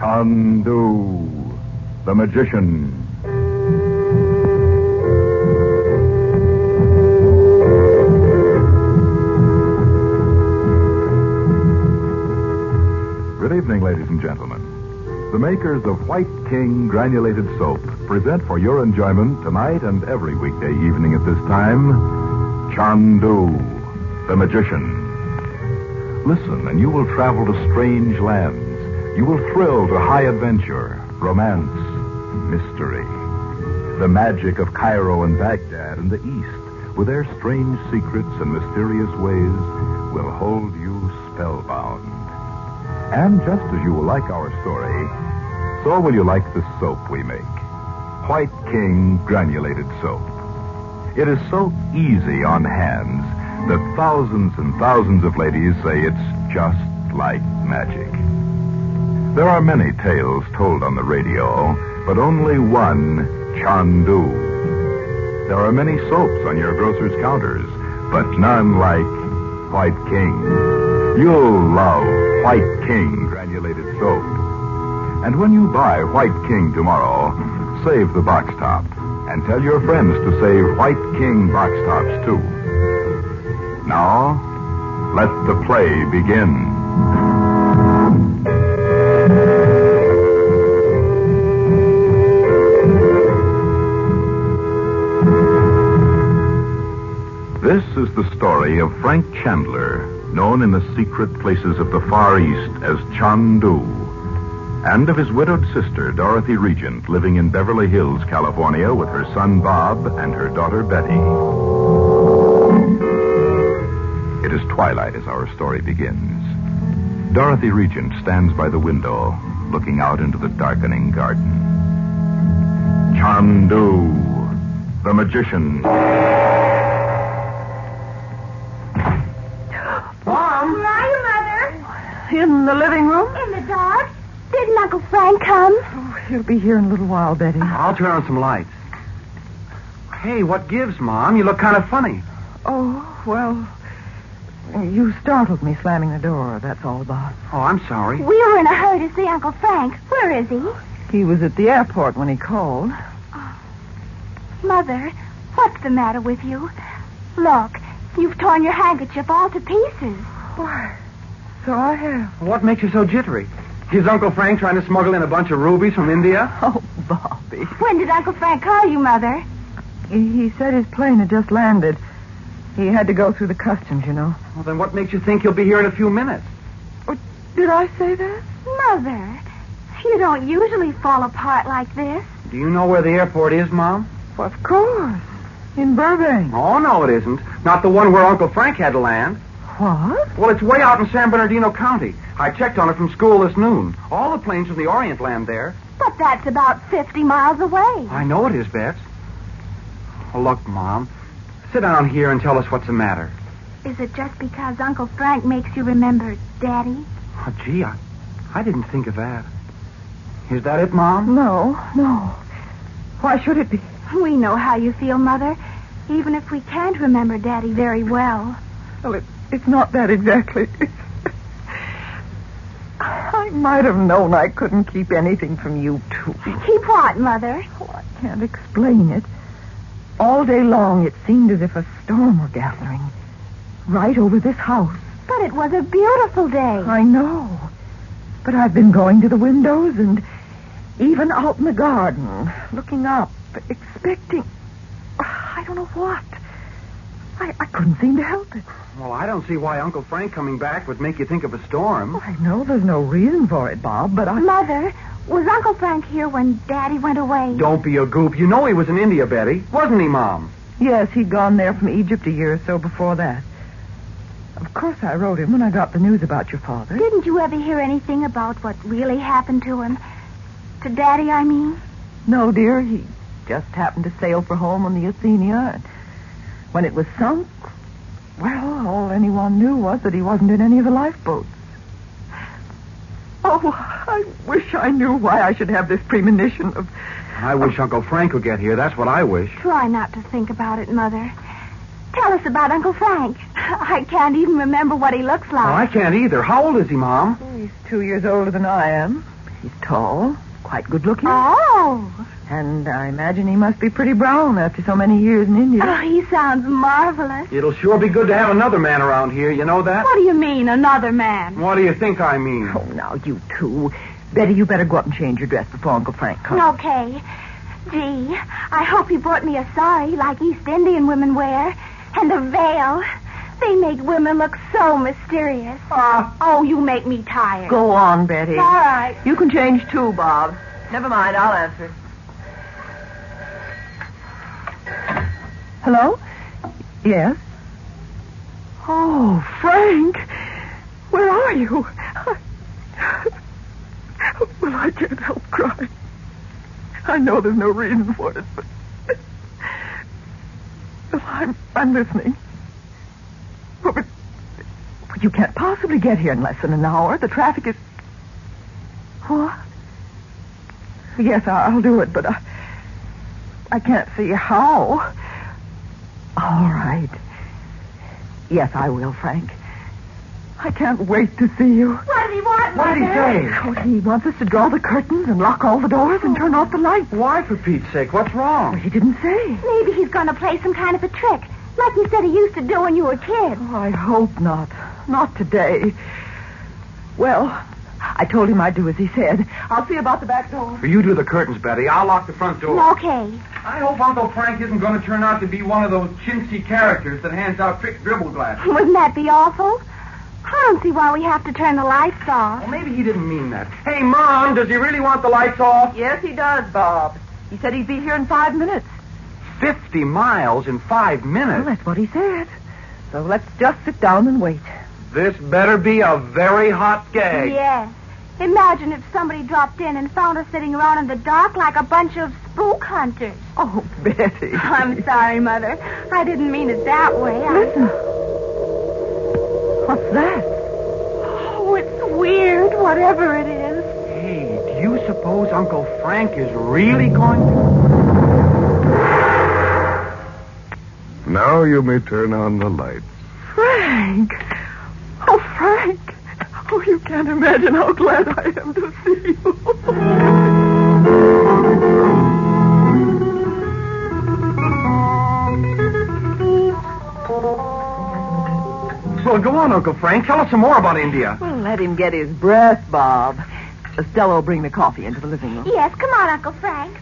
Chandu the Magician. Good evening, ladies and gentlemen. The makers of White King Granulated Soap present for your enjoyment tonight and every weekday evening at this time, Chandu the Magician. Listen, and you will travel to strange lands. You will thrill to high adventure, romance, mystery. The magic of Cairo and Baghdad and the East, with their strange secrets and mysterious ways, will hold you spellbound. And just as you will like our story, so will you like the soap we make. White King Granulated Soap. It is so easy on hands that thousands and thousands of ladies say it's just like magic. There are many tales told on the radio, but only one Chandu. There are many soaps on your grocer's counters, but none like White King. You'll love White King Granulated Soap. And when you buy White King tomorrow, save the box top. And tell your friends to save White King box tops, too. Now, let the play begin. This is the story of Frank Chandler, known in the secret places of the Far East as Chandu, and of his widowed sister, Dorothy Regent, living in Beverly Hills, California, with her son Bob and her daughter Betty. It is twilight as our story begins. Dorothy Regent stands by the window, looking out into the darkening garden. Chandu the Magician. Mom? Where are you, Mother? In the living room? In the dark? Didn't Uncle Frank come? Oh, he'll be here in a little while, Betty. I'll turn on some lights. Hey, what gives, Mom? You look kind of funny. Oh, well, you startled me slamming the door. That's all, Bob. Oh, I'm sorry. We were in a hurry to see Uncle Frank. Where is he? He was at the airport when he called. Mother, what's the matter with you? Look, you've torn your handkerchief all to pieces. Why, so I have. What makes you so jittery? Is Uncle Frank trying to smuggle in a bunch of rubies from India? Oh, Bobby. When did Uncle Frank call you, Mother? He said his plane had just landed. He had to go through the customs, you know. Well, then what makes you think he'll be here in a few minutes? Oh, did I say that? Mother, you don't usually fall apart like this. Do you know where the airport is, Mom? Well, of course. In Burbank. Oh, no, it isn't. Not the one where Uncle Frank had to land. What? Well, it's way out in San Bernardino County. I checked on it from school this noon. All the planes from the Orient land there. But that's about 50 miles away. I know it is, Bets. Oh, look, Mom. Sit down here and tell us what's the matter. Is it just because Uncle Frank makes you remember Daddy? Oh, gee, I didn't think of that. Is that it, Mom? No. Why should it be? We know how you feel, Mother, even if we can't remember Daddy very well. Well, it's not that exactly. I might have known I couldn't keep anything from you, too. Keep what, Mother? Oh, I can't explain it. All day long, it seemed as if a storm were gathering. Right over this house. But it was a beautiful day. I know. But I've been going to the windows and even out in the garden, looking up, expecting... I don't know what. I couldn't seem to help it. Well, I don't see why Uncle Frank coming back would make you think of a storm. I know there's no reason for it, Bob, but Mother, was Uncle Frank here when Daddy went away? Don't be a goop. You know he was in India, Betty. Wasn't he, Mom? Yes, he'd gone there from Egypt a year or so before that. Of course I wrote him when I got the news about your father. Didn't you ever hear anything about what really happened to him? To Daddy, I mean? No, dear. He just happened to sail for home on the Athenia. And when it was sunk, well, all anyone knew was that he wasn't in any of the lifeboats. Oh, I wish I knew why I should have this premonition of... I wish Uncle Frank would get here. That's what I wish. Try not to think about it, Mother. Tell us about Uncle Frank. I can't even remember what he looks like. Oh, I can't either. How old is he, Mom? He's 2 years older than I am. He's tall, quite good looking. Oh. And I imagine he must be pretty brown after so many years in India. Oh, he sounds marvelous. It'll sure be good to have another man around here, you know that? What do you mean, another man? What do you think I mean? Oh, now, you two. Betty, you better go up and change your dress before Uncle Frank comes. Okay. Gee, I hope he brought me a sari like East Indian women wear. And a veil. They make women look so mysterious. Oh, you make me tired. Go on, Betty. All right. You can change too, Bob. Never mind, I'll answer. Hello? Yes? Oh, Frank. Where are you? Well, I can't help crying. I know there's no reason for it, but... Well, I'm listening. But you can't possibly get here in less than an hour. The traffic is... What? Yes, I'll do it, but I can't see how. All right. Yes, I will, Frank. I can't wait to see you. What does he want, What did he Mother? say? Oh, he wants us to draw the curtains and lock all the doors and turn off the lights. Why, for Pete's sake? What's Well, wrong? he didn't say. Maybe he's going to play some kind of a trick, like you said he used to do when you were a kid. Oh, I hope not. Not today. Well, I told him I'd do as he said. I'll see about the back door. You do the curtains, Betty. I'll lock the front door. Okay. I hope Uncle Frank isn't going to turn out to be one of those chintzy characters that hands out trick dribble glasses. Wouldn't that be awful? I don't see why we have to turn the lights off. Well, maybe he didn't mean that. Hey, Mom, does he really want the lights off? Yes, he does, Bob. He said he'd be here in 5 minutes. 50 miles in 5 Well, minutes. that's what he said. So let's just sit down and wait. This better be a very hot gag. Yes. Imagine if somebody dropped in and found us sitting around in the dark like a bunch of spook hunters. Oh, Betty. I'm sorry, Mother. I didn't mean it that way. Listen. What's that? Oh, it's weird, whatever it is. Hey, do you suppose Uncle Frank is really going to... Now you may turn on the lights. Frank. Oh, Frank. Oh, you can't imagine how glad I am to see you. Well, go on, Uncle Frank. Tell us some more about India. Well, let him get his breath, Bob. Stella will bring the coffee into the living room. Yes, come on, Uncle Frank.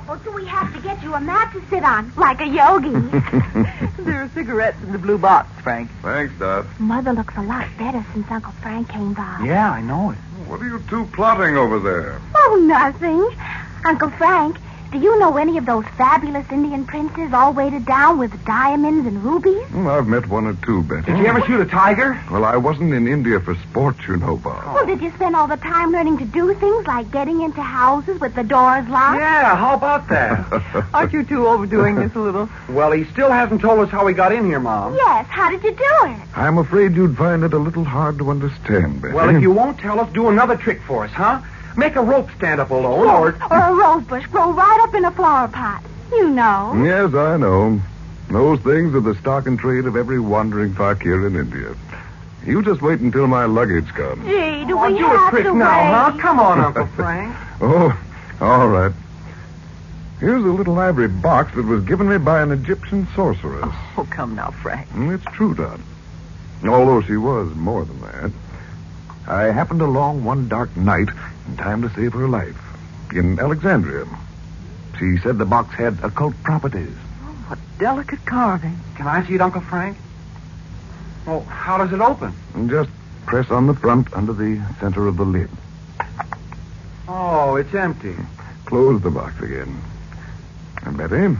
Or do we have to get you a mat to sit on, like a yogi? There are cigarettes in the blue box, Frank. Thanks, Dot. Mother looks a lot better since Uncle Frank came by. Yeah, I know it. What are you two plotting over there? Oh, nothing. Uncle Frank, do you know any of those fabulous Indian princes all weighted down with diamonds and rubies? I've met one or two, Betty. Did you ever shoot a tiger? Well, I wasn't in India for sport, you know, Bob. Well, did you spend all the time learning to do things like getting into houses with the doors locked? Yeah, how about that? Aren't you two overdoing this a little? Well, he still hasn't told us how he got in here, Mom. Yes, how did you do it? I'm afraid you'd find it a little hard to understand, Betty. Well, if you won't tell us, do another trick for us, huh? Make a rope stand up alone, or... Or a rose bush grow right up in a flower pot. You know. Yes, I know. Those things are the stock and trade of every wandering fakir in India. You just wait until my luggage comes. Gee, do Oh, we do have a trick to now, wait? huh? Come on, Uncle Frank. Oh, all right. Here's a little ivory box that was given me by an Egyptian sorceress. Oh, come now, Frank. It's true, Dot. Although she was more than that. I happened along one dark night in time to save her life in Alexandria. She said the box had occult properties. Oh, what delicate carving. Can I see it, Uncle Frank? Well, how does it open? And just press on the front under the center of the lid. Oh, it's empty. Close the box again. And Betty,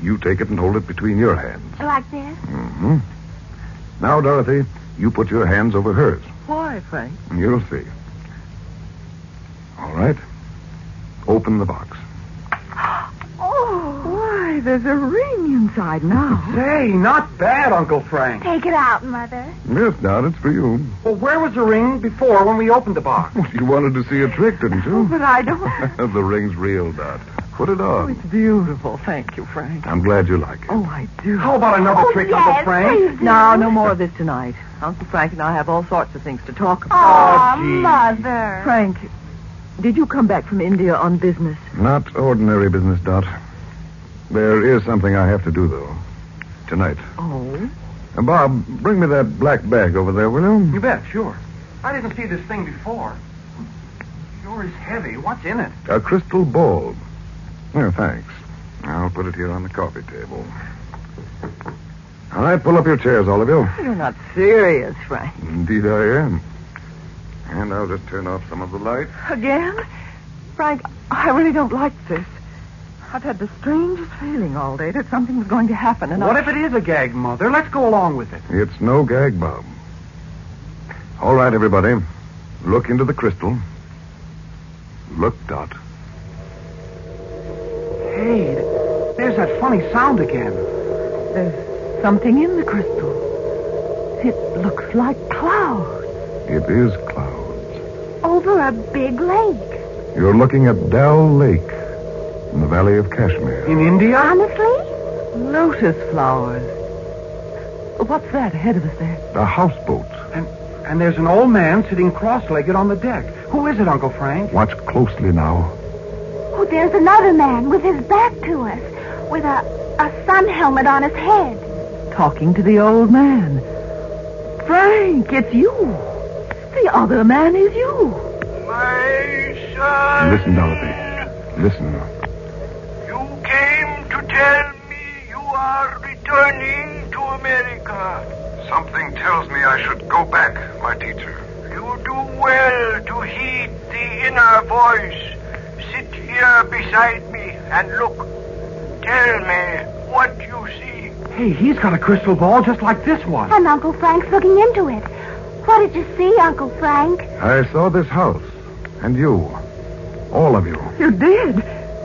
you take it and hold it between your hands. Like this? Mm-hmm. Now, Dorothy, you put your hands over hers. Why, Frank? You'll see. All right. Open the box. Oh, why, there's a ring inside now. Say, not bad, Uncle Frank. Take it out, Mother. Yes, Dot, it's for you. Well, where was the ring before when we opened the box? You wanted to see a trick, didn't you? But I don't... The ring's real, Dot. Put it Oh, on. it's beautiful. Thank you, Frank. I'm glad you like it. Oh, I do. How about another trick, yes, Uncle Frank? please do. No more of this tonight. Uncle Frank and I have all sorts of things to talk about. Oh, gee. Mother. Frank, Did you come back from India on business? Not ordinary business, Dot. There is something I have to do, though. Tonight. Oh? Bob, bring me that black bag over there, will you? You bet, sure. I didn't see this thing before. Sure is heavy. What's in it? A crystal ball. Oh, thanks. I'll put it here on the coffee table. All right, pull up your chairs, all of you. You're not serious, Frank. Indeed I am. And I'll just turn off some of the light. Again? Frank, I really don't like this. I've had the strangest feeling all day that something's going to happen, and What if it is a gag, Mother? Let's go along with it. It's no gag, Bob. All right, everybody. Look into the crystal. Look, Dot. Hey, there's that funny sound again. There's something in the crystal. It looks like clouds. It is clouds. Over a big lake. You're looking at Dal Lake in the Valley of Kashmir. In India? Honestly? Lotus flowers. What's that ahead of us there? A houseboat. And there's an old man sitting cross-legged on the deck. Who is it, Uncle Frank? Watch closely now. Oh, there's another man with his back to us, with a sun helmet on his head. Talking to the old man. Frank, it's you. The other man is you. My son. Listen, Dorothy. Listen. You came to tell me you are returning to America. Something tells me I should go back, my teacher. You do well to heed the inner voice. Sit here beside me and look. Tell me what you see. Hey, he's got a crystal ball just like this one. And Uncle Frank's looking into it. What did you see, Uncle Frank? I saw this house. And you. All of you. You did?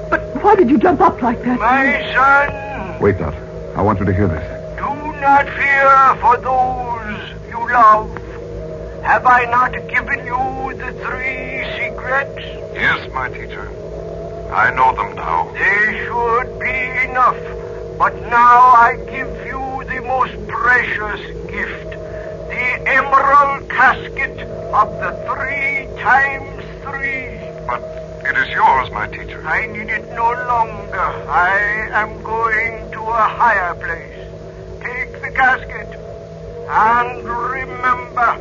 But why did you jump up like that? My son, Wait, Dot. I want you to hear this. do not fear for those you love. Have I not given you the 3 secrets? Yes, my teacher. I know them now. They should be enough. But now I give you the most precious gift. The emerald casket of the 3 times 3. But it is yours, my teacher. I need it no longer. I am going to a higher place. Take the casket and remember,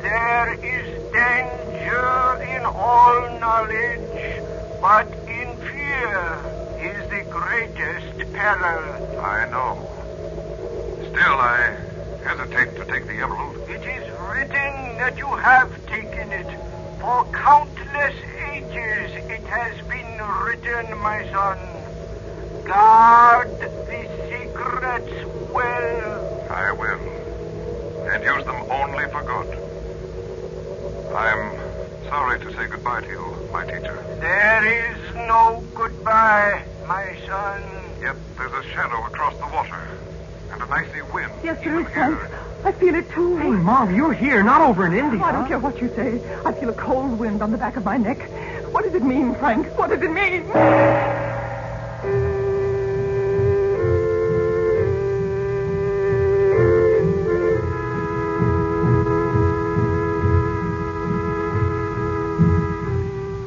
there is danger in all knowledge, but in fear is the greatest peril. I know. Still, I hesitate to take the emerald. It is written that you have taken it. For countless ages it has been written, my son. Guard the secrets well. I will. And use them only for good. I'm sorry to say goodbye to you, my teacher. There is no goodbye, my son. Yet there's a shadow across the water. And an icy wind. Yes, there is, Frank. I feel it, too. Hey, Mom, you're here, not over in India. I don't care what you say. I feel a cold wind on the back of my neck. What does it mean, Frank? What does it mean?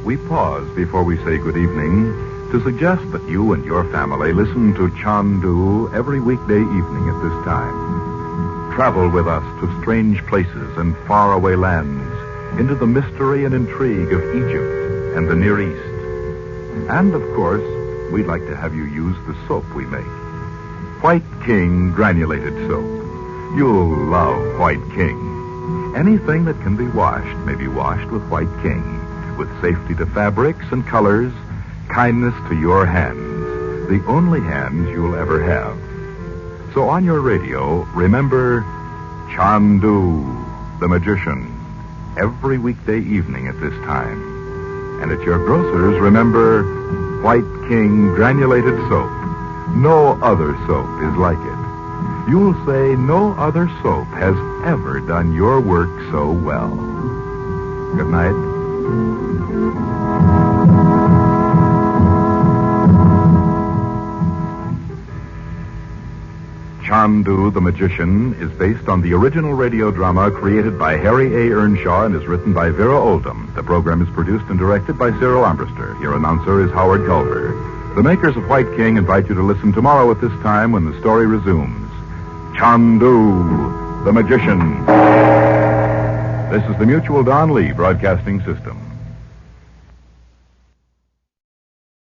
We pause before we say good evening to suggest that you and your family listen to Chandu every weekday evening at this time. Travel with us to strange places and faraway lands, into the mystery and intrigue of Egypt and the Near East. And, of course, we'd like to have you use the soap we make. White King Granulated Soap. You'll love White King. Anything that can be washed may be washed with White King, with safety to fabrics and colors, kindness to your hands, the only hands you'll ever have. So on your radio, remember Chandu the Magician every weekday evening at this time. And at your grocer's, remember White King Granulated Soap. No other soap is like it. You'll say no other soap has ever done your work so well. Good night. Chandu the Magician is based on the original radio drama created by Harry A. Earnshaw and is written by Vera Oldham. The program is produced and directed by Cyril Armbruster. Your announcer is Howard Culver. The makers of White King invite you to listen tomorrow at this time when the story resumes. Chandu the Magician. This is the Mutual Don Lee Broadcasting System.